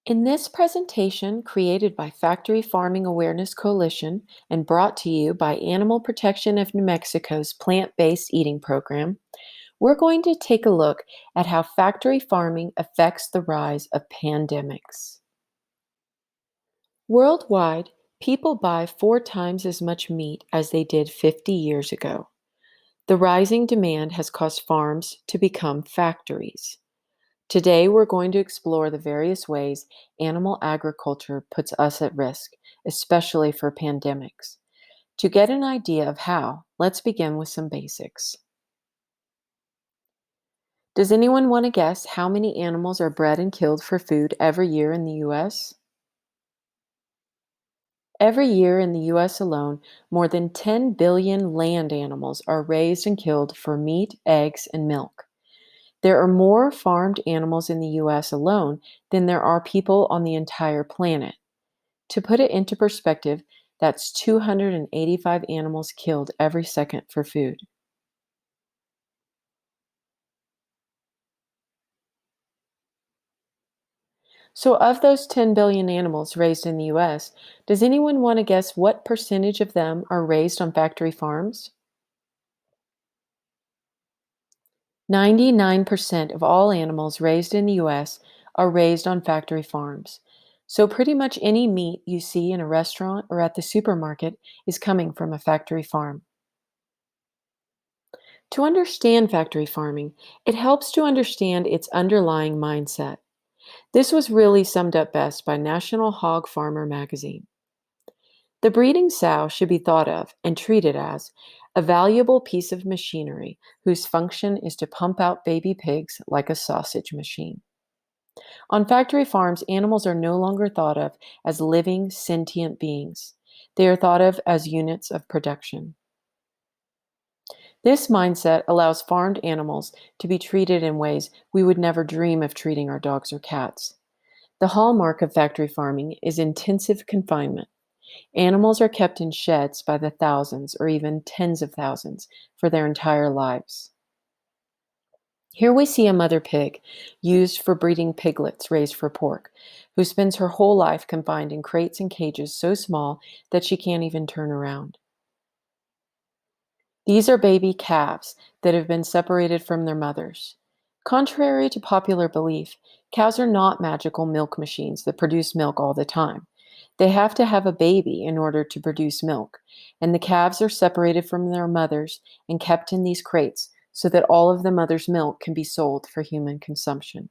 In this presentation, created by Factory Farming Awareness Coalition and brought to you by Animal Protection of New Mexico's plant-based eating program, we're going to take a look at how factory farming affects the rise of pandemics. Worldwide, people buy 4 times as much meat as they did 50 years ago. The rising demand has caused farms to become factories. Today, we're going to explore the various ways animal agriculture puts us at risk, especially for pandemics. To get an idea of how, let's begin with some basics. Does anyone want to guess how many animals are bred and killed for food every year in the U.S.? Every year in the U.S. alone, more than 10 billion land animals are raised and killed for meat, eggs, and milk. There are more farmed animals in the U.S. alone than there are people on the entire planet. To put it into perspective, that's 285 animals killed every second for food. So, of those 10 billion animals raised in the US, does anyone want to guess what percentage of them are raised on factory farms? 99% of all animals raised in the US are raised on factory farms. So, pretty much any meat you see in a restaurant or at the supermarket is coming from a factory farm. To understand factory farming, it helps to understand its underlying mindset. This was really summed up best by National Hog Farmer magazine. The breeding sow should be thought of and treated as a valuable piece of machinery whose function is to pump out baby pigs like a sausage machine. On factory farms, animals are no longer thought of as living, sentient beings. They are thought of as units of production. This mindset allows farmed animals to be treated in ways we would never dream of treating our dogs or cats. The hallmark of factory farming is intensive confinement. Animals are kept in sheds by the thousands or even tens of thousands for their entire lives. Here we see a mother pig used for breeding piglets raised for pork, who spends her whole life confined in crates and cages so small that she can't even turn around. These are baby calves that have been separated from their mothers. Contrary to popular belief, cows are not magical milk machines that produce milk all the time. They have to have a baby in order to produce milk, and the calves are separated from their mothers and kept in these crates so that all of the mother's milk can be sold for human consumption.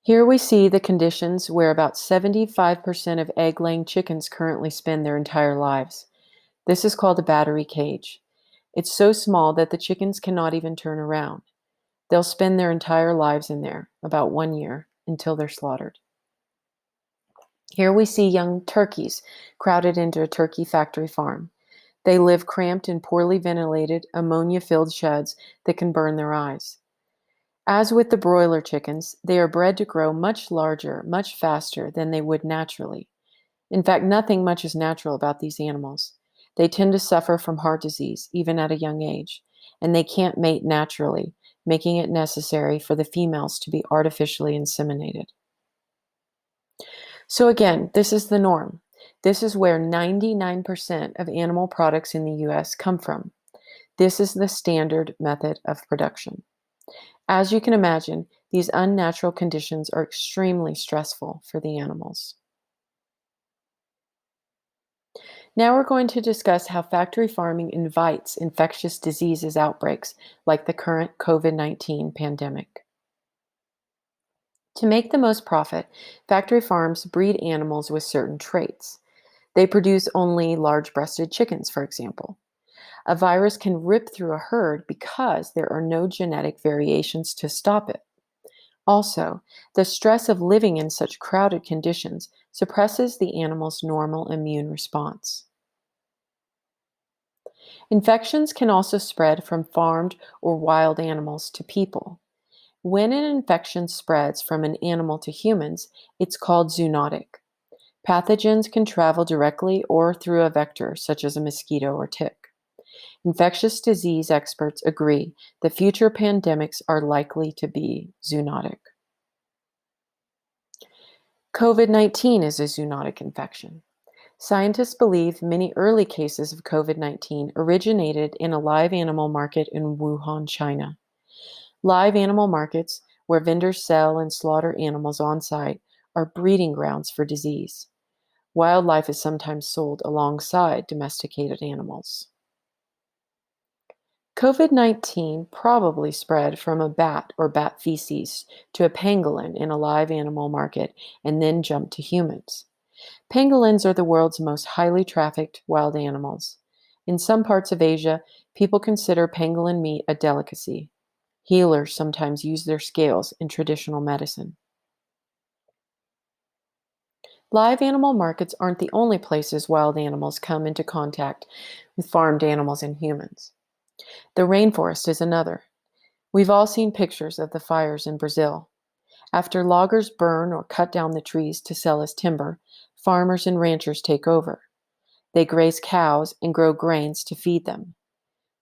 Here we see the conditions where about 75% of egg-laying chickens currently spend their entire lives. This is called a battery cage. It's so small that the chickens cannot even turn around. They'll spend their entire lives in there, about 1 year, until they're slaughtered. Here we see young turkeys crowded into a turkey factory farm. They live cramped in poorly ventilated, ammonia-filled sheds that can burn their eyes. As with the broiler chickens, they are bred to grow much larger, much faster than they would naturally. In fact, nothing much is natural about these animals. They tend to suffer from heart disease, even at a young age, and they can't mate naturally, making it necessary for the females to be artificially inseminated. So again, this is the norm. This is where 99% of animal products in the US come from. This is the standard method of production. As you can imagine, these unnatural conditions are extremely stressful for the animals. Now we're going to discuss how factory farming invites infectious diseases outbreaks like the current COVID-19 pandemic. To make the most profit, factory farms breed animals with certain traits. They produce only large-breasted chickens, for example. A virus can rip through a herd because there are no genetic variations to stop it. Also, the stress of living in such crowded conditions suppresses the animal's normal immune response. Infections can also spread from farmed or wild animals to people. When an infection spreads from an animal to humans, it's called zoonotic. Pathogens can travel directly or through a vector, such as a mosquito or tick. Infectious disease experts agree that future pandemics are likely to be zoonotic. COVID-19 is a zoonotic infection. Scientists believe many early cases of COVID-19 originated in a live animal market in Wuhan, China. Live animal markets, where vendors sell and slaughter animals on site, are breeding grounds for disease. Wildlife is sometimes sold alongside domesticated animals. COVID-19 probably spread from a bat or bat feces to a pangolin in a live animal market and then jumped to humans. Pangolins are the world's most highly trafficked wild animals. In some parts of Asia, people consider pangolin meat a delicacy. Healers sometimes use their scales in traditional medicine. Live animal markets aren't the only places wild animals come into contact with farmed animals and humans. The rainforest is another. We've all seen pictures of the fires in Brazil. After loggers burn or cut down the trees to sell as timber, farmers and ranchers take over. They graze cows and grow grains to feed them.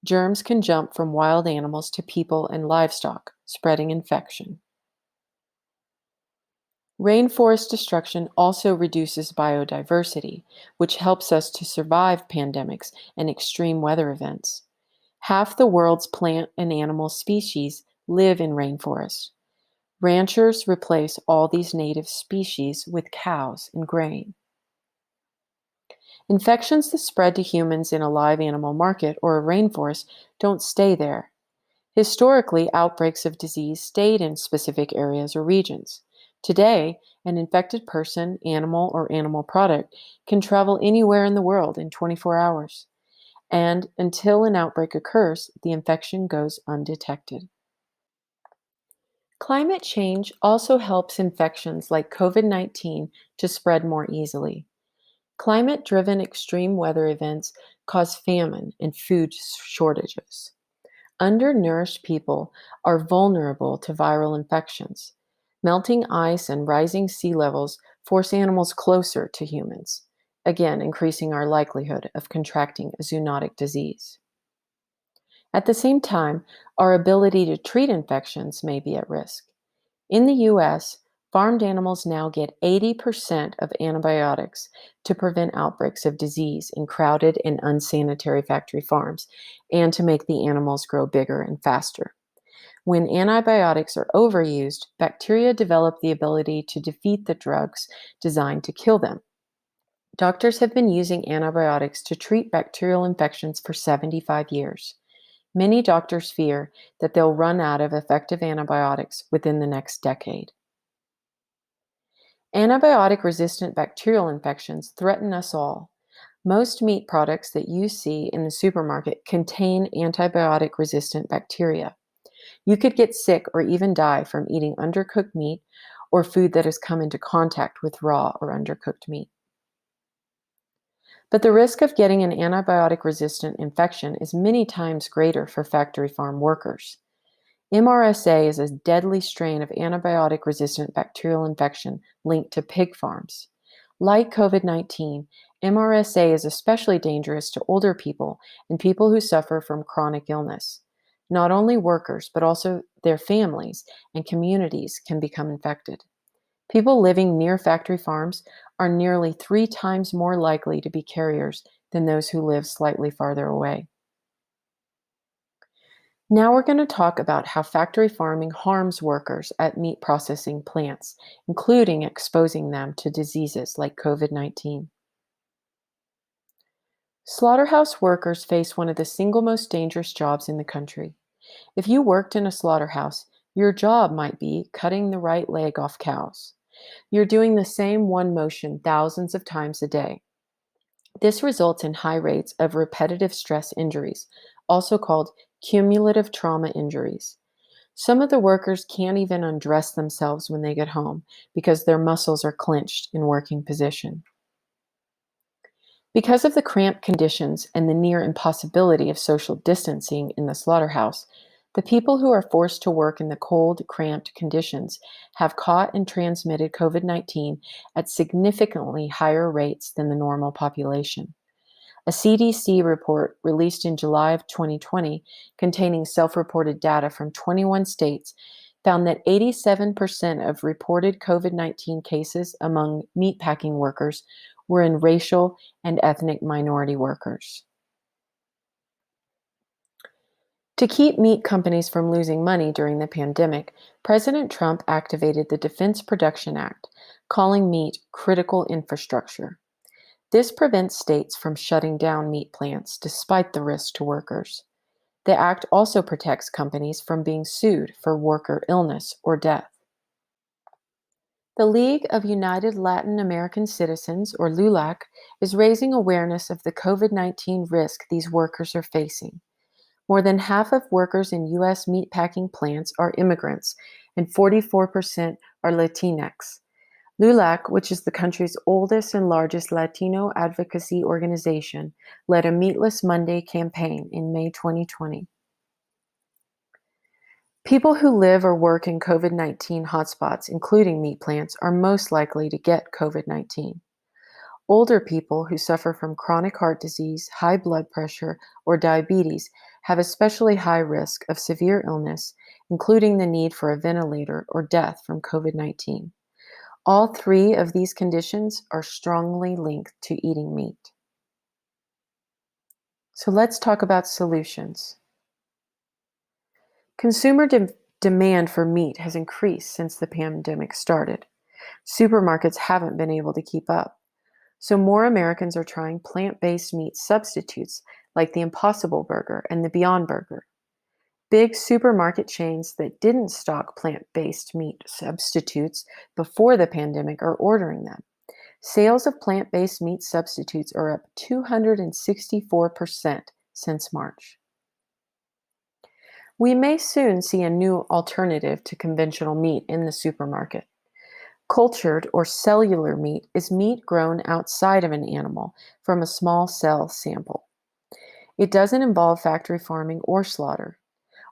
Germs can jump from wild animals to people and livestock, spreading infection. Rainforest destruction also reduces biodiversity, which helps us to survive pandemics and extreme weather events. Half the world's plant and animal species live in rainforests. Ranchers replace all these native species with cows and grain. Infections that spread to humans in a live animal market or a rainforest don't stay there. Historically, outbreaks of disease stayed in specific areas or regions. Today, an infected person, animal, or animal product can travel anywhere in the world in 24 hours. And until an outbreak occurs, the infection goes undetected. Climate change also helps infections like COVID-19 to spread more easily. Climate-driven extreme weather events cause famine and food shortages. Undernourished people are vulnerable to viral infections. Melting ice and rising sea levels force animals closer to humans, again increasing our likelihood of contracting a zoonotic disease. At the same time, our ability to treat infections may be at risk. In the US, farmed animals now get 80% of antibiotics to prevent outbreaks of disease in crowded and unsanitary factory farms and to make the animals grow bigger and faster. When antibiotics are overused, bacteria develop the ability to defeat the drugs designed to kill them. Doctors have been using antibiotics to treat bacterial infections for 75 years. Many doctors fear that they'll run out of effective antibiotics within the next decade. Antibiotic-resistant bacterial infections threaten us all. Most meat products that you see in the supermarket contain antibiotic-resistant bacteria. You could get sick or even die from eating undercooked meat or food that has come into contact with raw or undercooked meat. But the risk of getting an antibiotic-resistant infection is many times greater for factory farm workers. MRSA is a deadly strain of antibiotic-resistant bacterial infection linked to pig farms. Like COVID-19, MRSA is especially dangerous to older people and people who suffer from chronic illness. Not only workers, but also their families and communities can become infected. People living near factory farms are nearly 3 times more likely to be carriers than those who live slightly farther away. Now we're going to talk about how factory farming harms workers at meat processing plants, including exposing them to diseases like COVID-19. Slaughterhouse workers face one of the single most dangerous jobs in the country. If you worked in a slaughterhouse, your job might be cutting the right leg off cows. You're doing the same one motion thousands of times a day. This results in high rates of repetitive stress injuries, also called cumulative trauma injuries. Some of the workers can't even undress themselves when they get home because their muscles are clenched in working position. Because of the cramped conditions and the near impossibility of social distancing in the slaughterhouse, the people who are forced to work in the cold, cramped conditions have caught and transmitted COVID-19 at significantly higher rates than the normal population. A CDC report released in July of 2020, containing self-reported data from 21 states, found that 87% of reported COVID-19 cases among meatpacking workers were in racial and ethnic minority workers. To keep meat companies from losing money during the pandemic, President Trump activated the Defense Production Act, calling meat critical infrastructure. This prevents states from shutting down meat plants despite the risk to workers. The act also protects companies from being sued for worker illness or death. The League of United Latin American Citizens, or LULAC, is raising awareness of the COVID-19 risk these workers are facing. More than half of workers in U.S. meatpacking plants are immigrants, and 44% are Latinx. LULAC, which is the country's oldest and largest Latino advocacy organization, led a Meatless Monday campaign in May 2020. People who live or work in COVID-19 hotspots, including meat plants, are most likely to get COVID-19. Older people who suffer from chronic heart disease, high blood pressure, or diabetes have especially high risk of severe illness, including the need for a ventilator or death from COVID-19. All three of these conditions are strongly linked to eating meat. So let's talk about solutions. Consumer demand for meat has increased since the pandemic started. Supermarkets haven't been able to keep up. So more Americans are trying plant-based meat substitutes like the Impossible Burger and the Beyond Burger. Big supermarket chains that didn't stock plant-based meat substitutes before the pandemic are ordering them. Sales of plant-based meat substitutes are up 264% since March. We may soon see a new alternative to conventional meat in the supermarket. Cultured or cellular meat is meat grown outside of an animal from a small cell sample. It doesn't involve factory farming or slaughter.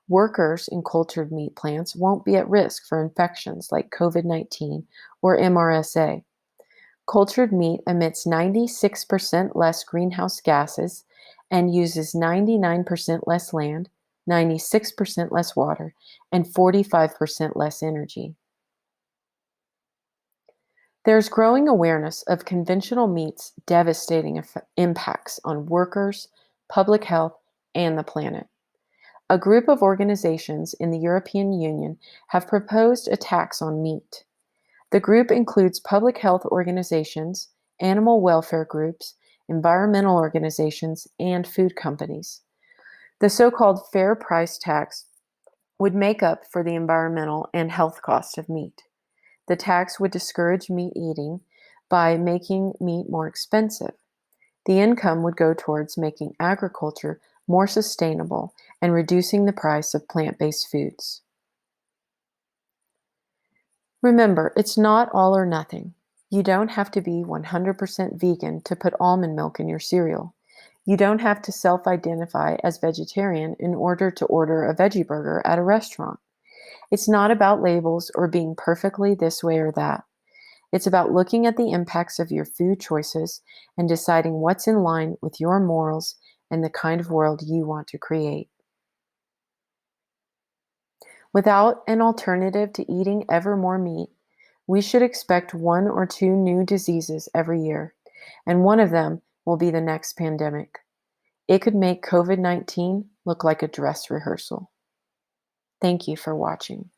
Workers in cultured meat plants won't be at risk for infections like COVID-19 or Mrsa. Cultured meat emits 96% less greenhouse gases and uses 99% less land, 96% less water, and 45% less energy. There's growing awareness of conventional meat's devastating impacts on workers, public health, and the planet. A group of organizations in the European Union have proposed a tax on meat. The group includes public health organizations, animal welfare groups, environmental organizations, and food companies. The so-called fair price tax would make up for the environmental and health cost of meat. The tax would discourage meat eating by making meat more expensive. The income would go towards making agriculture more sustainable and reducing the price of plant-based foods. Remember, it's not all or nothing. You don't have to be 100% vegan to put almond milk in your cereal. You don't have to self-identify as vegetarian in order to order a veggie burger at a restaurant. It's not about labels or being perfectly this way or that. It's about looking at the impacts of your food choices and deciding what's in line with your morals and the kind of world you want to create. Without an alternative to eating ever more meat, we should expect 1 or 2 new diseases every year, and one of them will be the next pandemic. It could make COVID-19 look like a dress rehearsal. Thank you for watching.